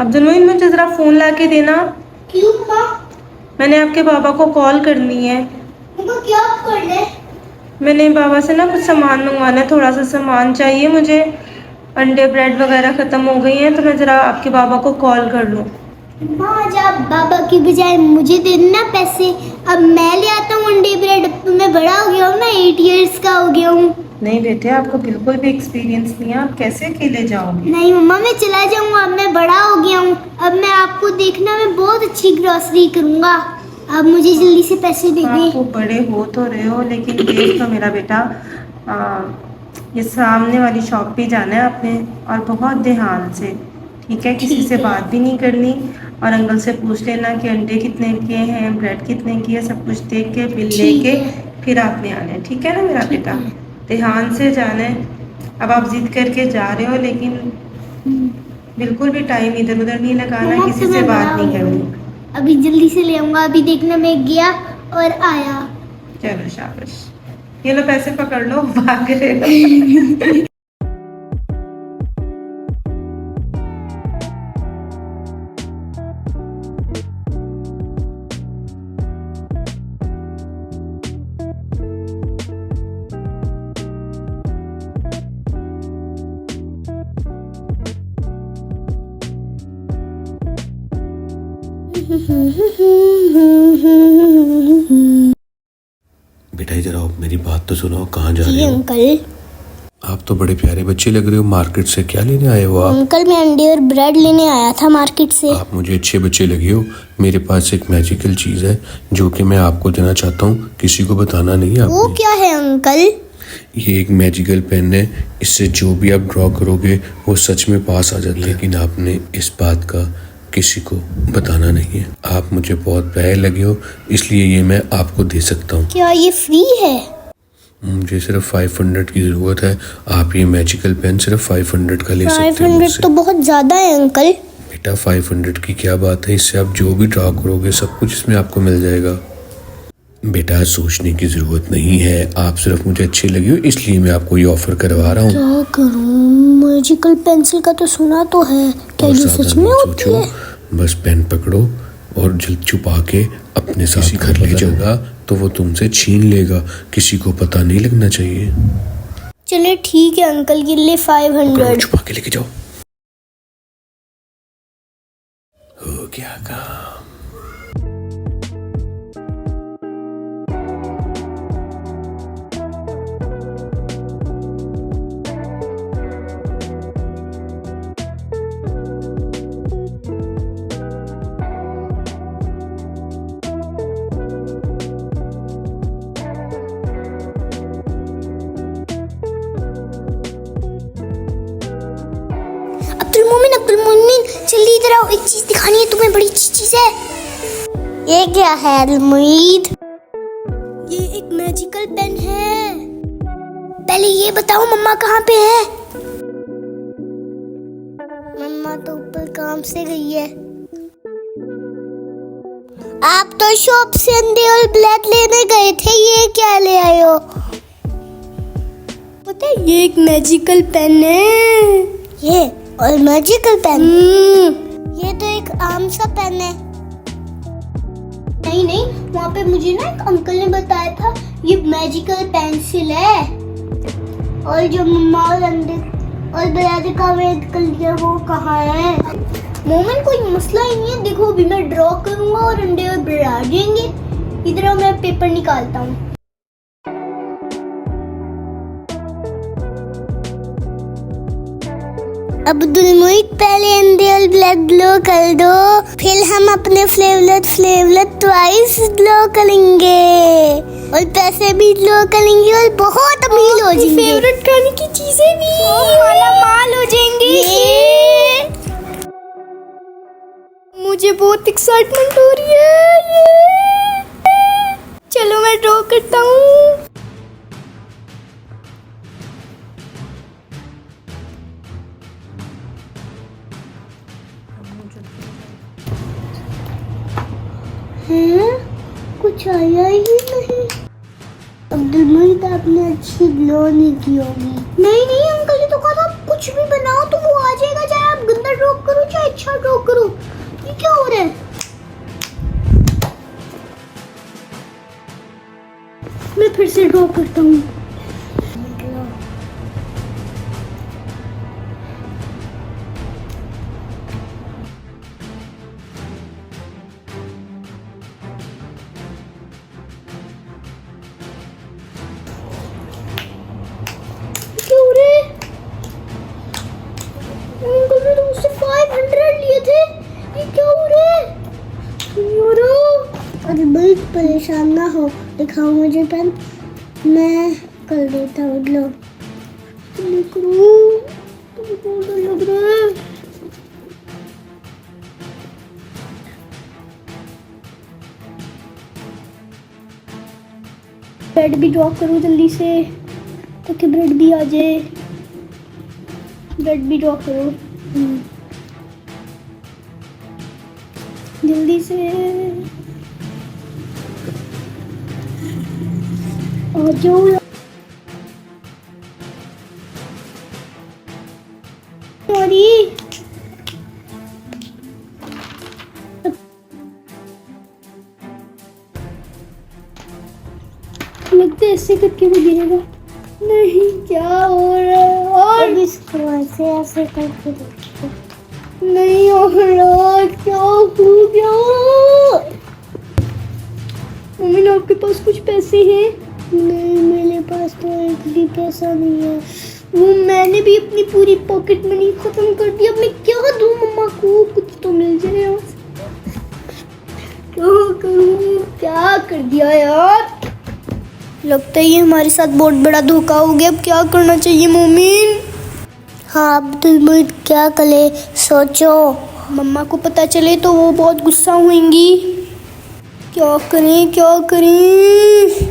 अब्दुल मोइन, मुझे ज़रा फ़ोन ला के देना। क्यों माँ? मैंने आपके बाबा को कॉल करनी है। मम्मा क्या करना है? मैंने बाबा से ना कुछ सामान मंगवाना है, थोड़ा सा सामान चाहिए मुझे। अंडे ब्रेड वगैरह ख़त्म हो गई हैं, तो मैं ज़रा आपके बाबा को कॉल कर लूँ। माँ, आज आप बाबा की बजाय मुझे दे देना पैसे। अब मैं ले आता हूँ अंडे ब्रेड। अब तो मैं बड़ा हो गया हूँ ना, 8 इयर्स का हो गया हूँ। नहीं बेटे, आपको बिल्कुल भी एक्सपीरियंस नहीं है, आप कैसे अकेले जाओगे? नहीं मम्मा, मैं चला जाऊंगा। अब मैं बड़ा हो गया हूँ। अब मैं आपको देखना, मैं बहुत अच्छी ग्रोसरी करूंगा। आप मुझे जल्दी से पैसे दे दें। आपको बड़े हो तो रहे हो, लेकिन देख तो मेरा बेटा, ये सामने वाली शॉप पे जाना है आपने, और बहुत ध्यान से, ठीक है? किसी से बात भी नहीं करनी, और अंकल से पूछ लेना कि अंडे कितने के हैं, ब्रेड कितने की है, सब कुछ देख के बिल लेके फिर आपने आना है, ठीक है ना मेरा बेटा? ध्यान से जाना है। अब आप जिद करके जा रहे हो, लेकिन बिल्कुल भी टाइम इधर उधर नहीं लगाना, किसी से बात नहीं करनी। अभी जल्दी से ले आऊंगा। अभी देखना, मैं गया और आया। चलो शाबाश, ये लो पैसे पकड़ लो, भाग रहे हो। बेटा इधर आओ, मेरी बात तो सुनो। कहाँ जा जी रहे हो? अंकल। आप तो बड़े प्यारे बच्चे लग रहे हो। मार्केट से क्या लेने आए हो आप? अंकल, मैं अंडे और ब्रेड लेने आया था मार्केट से। आप मुझे अच्छे बच्चे लगे हो। मेरे पास एक मैजिकल चीज है जो कि मैं आपको देना चाहता हूँ, किसी को बताना नहीं है। वो क्या है अंकल? ये एक मैजिकल पेन है, इससे जो भी आप ड्रॉ करोगे वो सच में पास आ जाता है। लेकिन आपने इस बात का किसी को बताना नहीं है। आप मुझे बहुत प्यारे लगे हो, इसलिए ये मैं आपको दे सकता हूँ। क्या ये फ्री है? मुझे सिर्फ 500 की ज़रूरत है। आप ये मैजिकल पेन सिर्फ 500 का ले सकते हैं 500 मुझसे। तो बहुत ज्यादा है अंकल। बेटा 500 की क्या बात है, इससे आप जो भी ड्रॉ करोगे सब कुछ इसमें आपको मिल जाएगा। बेटा सोचने की ज़रूरत नहीं है, आप सिर्फ मुझे अच्छे लगे हो इसलिए मैं आपको ये ऑफर करवा रहा हूँ। क्या करूं? मैजिकल पेंसिल का तो सुना तो है, क्या और ये सच सावधान में मत होती सोचो, है? बस पेन पकड़ो और जल्द छुपा के अपने साथ घर ले जाओगा तो वो तुमसे छीन लेगा। किसी को पता नहीं लगना चाहिए। चले ठीक है अंकल, ये ले 500। छुपा के लेके जाओ। हो गया काम। अब्दुल मोमिन, जल्दी इधर आओ। एक चीज दिखानी है तुम्हें, बड़ी अच्छी चीज है। ये क्या है अब्दुल? ये एक मैजिकल पेन है। पहले ये बताओ मम्मा कहाँ पे है? मम्मा तो ऊपर काम से गई है। आप तो शॉप से अंडे और ब्रेड लेने गए थे, ये क्या ले आए हो? पता है ये एक मैजिकल पेन है। ये और मैजिकल पेन? ये तो एक आम सा पेन है। नहीं, वहाँ पे मुझे ना एक अंकल ने बताया था ये मैजिकल पेंसिल है। और जो मम्मा और अंडे और ब्रेड का वेट कर लिया वो कहाँ है? मोमेंट कोई मसला ही नहीं है। देखो अभी मैं ड्रॉ करूंगा और अंडे और ब्रेड आ जाएंगे। इधर मैं पेपर निकालता हूँ। अब्दुल मोइद, पहले अंडे और ब्रेड ब्लो कर दो, फिर हम अपने फ्लेवलेट ट्वाइस ब्लो करेंगे और पैसे भी ब्लो करेंगे और बहुत अमीर हो जाएंगे। फेवरेट खाने की चीजें भी माल हो जाएंगी। मुझे बहुत एक्साइटमेंट हो रही है। चलो मैं ड्रॉ करता हूँ। कुछ आया ही नहीं। अब्दुल मोइद, आपने अच्छी ग्लो नहीं की होगी। नहीं अंकल, ये तो कहा था कुछ भी बनाओ तो वो आ जाएगा, चाहे आप गंदा ड्रॉ करूं चाहे अच्छा ड्रॉ करूं? ये क्या हो रहा है? मैं फिर से ड्रॉ करता हूँ। क्या हो रहा है? अंकल ने तो मुझसे 500 लिए थे। ये क्या हो रहा है? अरे भाई परेशान ना हो, दिखाओ मुझे पेन, मैं कर देता हूँ। लो लग रहा है। ब्रेड भी ड्रॉ करो जल्दी से ताकि ब्रेड भी आ जाए। ब्रेड भी ड्रॉ करो जल्दी से। आ जाओ सॉरी। लगता है ऐसे करके वो गिरेगा। नहीं, क्या हो रहा है? और इसको ऐसे करके देखो। नहीं हो रहा, क्या हो गया? मम्मी, आपके पास कुछ पैसे हैं? नहीं, मेरे पास तो एक भी पैसा नहीं है। वो मैंने भी अपनी पूरी पॉकेट मनी खत्म कर दी। अब मैं क्या दूं मम्मा को? कुछ तो मिल जाए। क्या करूं? क्या कर दिया यार? लगता है ये हमारे साथ बहुत बड़ा धोखा हो गया। अब क्या करना चाहिए मोमिन? हाँ अब्दुल मुईद, क्या करे सोचो। मम्मा को पता चले तो वो बहुत गुस्सा होंगी। क्या करें क्या करें?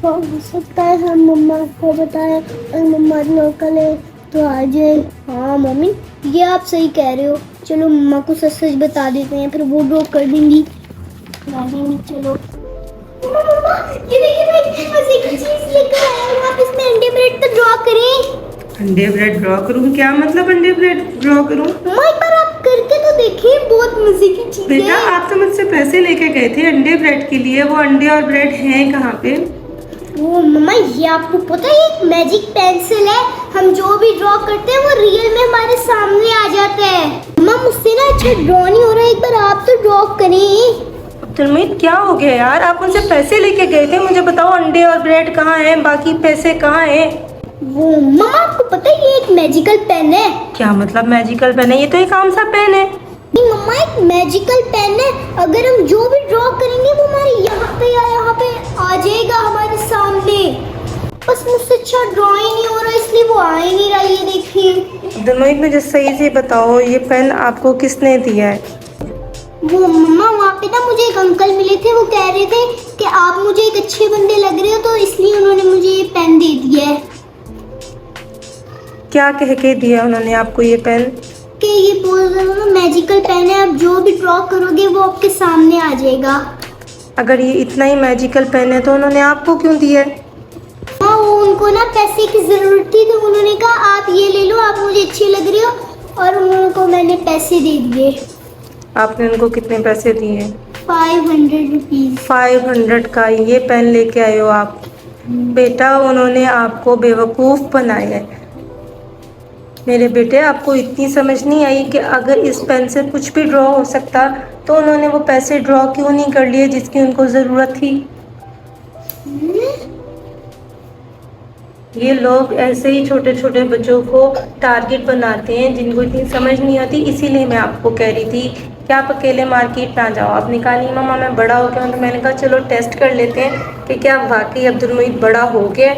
हो सकता है हम मम्मा को बताएं और मम्मा नो करे तो आ जाए। हाँ मम्मी, ये आप सही कह रहे हो। चलो मम्मा को सच सच बता देते हैं, फिर वो ड्रॉ कर देंगी। चलो मम्मा, ये देखिए मैं एक मजे की चीज लेकर आया हूं। आप इसमें अंडे ब्रेड तो ड्रॉ करें। अंडे ब्रेड ड्रॉ करूँ? क्या मतलब अंडे ब्रेड ड्रॉ करूँ? मम्मा एक बार आप करके तो देखिए, बहुत मजे की चीज बेटा, है। आप तो मुझसे पैसे लेके गए थे अंडे ब्रेड के लिए। वो अंडे और ब्रेड हैं कहाँ पे? वो मम्मा, ये आपको पता है एक मैजिक पेंसिल है। हम जो भी ड्रॉ करते हैं वो रियल में हमारे सामने आ जाता है। मम्मा, मुझसे ना अच्छा ड्रॉ नहीं हो रहा है, एक बार आप तो ड्रॉ करें। अब्दुल मुईद, क्या हो गया यार? आप मुझसे पैसे लेके गए थे, मुझे बताओ अंडे और ब्रेड कहाँ हैं, बाकी पैसे कहाँ हैं? वो मम्मा, आपको पता है ये एक मैजिकल पेन है। क्या मतलब मैजिकल पेन है? ये तो एक आम सा पेन है। नहीं मम्मा, एक मैजिकल पेन है। अगर हम जो भी ड्रॉ करेंगे वो हमारे यहाँ पे आ जाएगा हमारे सामने। बस मुझसे अच्छा ड्रॉ ही नहीं हो रहा, इसलिए वो आ ही नहीं रहा। ये देखिए। अब्दुल मुईद, मुझे सही से बताओ, ये पेन आपको किसने दिया है? वो मम्मा, वहाँ पे ना मुझे एक अंकल मिले थे। वो कह रहे थे कि आप मुझे एक अच्छे बंदे लग रहे हो, तो इसलिए उन्होंने मुझे ये पेन दे दिया है। क्या कह के दिया उन्होंने आपको ये पेन? कि ये बोल रहे हो ना मैजिकल पेन है, आप जो भी ड्रॉ करोगे वो आपके सामने आ जाएगा। अगर ये इतना ही मैजिकल पेन है तो उन्होंने आपको क्यों दिया है? हाँ, वो उनको ना पैसे की जरूरत थी, तो उन्होंने कहा आप ये ले लो, आप मुझे अच्छे लग रहे हो, और उनको मैंने पैसे दे दिए। आपने उनको कितने पैसे दिए? 500 रुपीज। 500 का ये पेन लेके आए हो आप? बेटा, उन्होंने आपको बेवकूफ़ बनाया है। मेरे बेटे, आपको इतनी समझ नहीं आई कि अगर इस पेन से कुछ भी ड्रॉ हो सकता तो उन्होंने वो पैसे ड्रॉ क्यों नहीं कर लिए जिसकी उनको ज़रूरत थी? ये लोग ऐसे ही छोटे छोटे बच्चों को टारगेट बनाते हैं जिनको इतनी समझ नहीं आती। इसीलिए मैं आपको कह रही थी कि आप अकेले मार्केट ना जाओ। आपने कहा नहीं मम्मा मैं बड़ा हो गया हूँ, तो मैंने कहा चलो टेस्ट कर लेते हैं कि क्या वाकई अब्दुल मुईद बड़ा हो गया।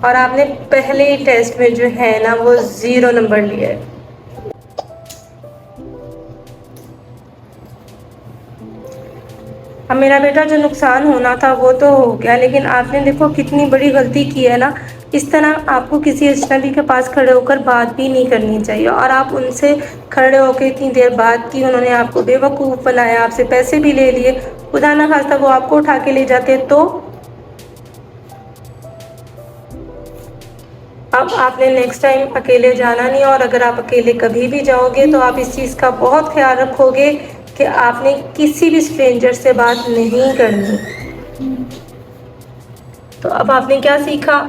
और आपने पहले ही टेस्ट में जो है ना वो 0 नंबर लिया है। अब मेरा बेटा, जो नुकसान होना था वो तो हो गया, लेकिन आपने देखो कितनी बड़ी गलती की है ना। इस तरह आपको किसी अजनबी के पास खड़े होकर बात भी नहीं करनी चाहिए। और आप उनसे खड़े होकर इतनी देर बात की, उन्होंने आपको बेवकूफ़ बनाया, आपसे पैसे भी ले लिए। खुदा ना खास्ता वो आपको उठा के ले जाते तो अब आपने नेक्स्ट टाइम अकेले जाना नहीं, और अगर आप अकेले कभी भी जाओगे तो आप इस चीज़ का बहुत ख्याल रखोगे कि आपने किसी भी स्ट्रेंजर से बात नहीं करनी। तो अब आपने क्या सीखा?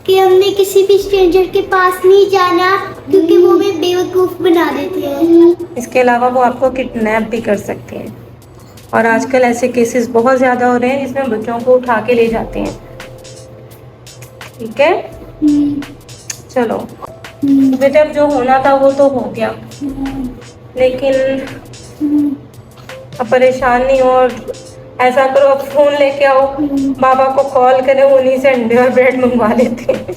कि हमने किसी भी स्ट्रेंजर के पास नहीं जाना, क्योंकि वो हमें बेवकूफ बना देते हैं। इसके अलावा वो आपको किडनैप भी कर सकते हैं, और आजकल ऐसे केसेस बहुत ज़्यादा हो रहे हैं जिसमें बच्चों को उठा के ले जाते हैं। ठीक है, चलो बेटा, अब जो होना था वो तो हो गया, लेकिन अब परेशान नहीं हो, और ऐसा करो, अब फ़ोन लेके आओ, बाबा को कॉल करें, उन्हीं से अंडे और ब्रेड मंगवा लेते हैं।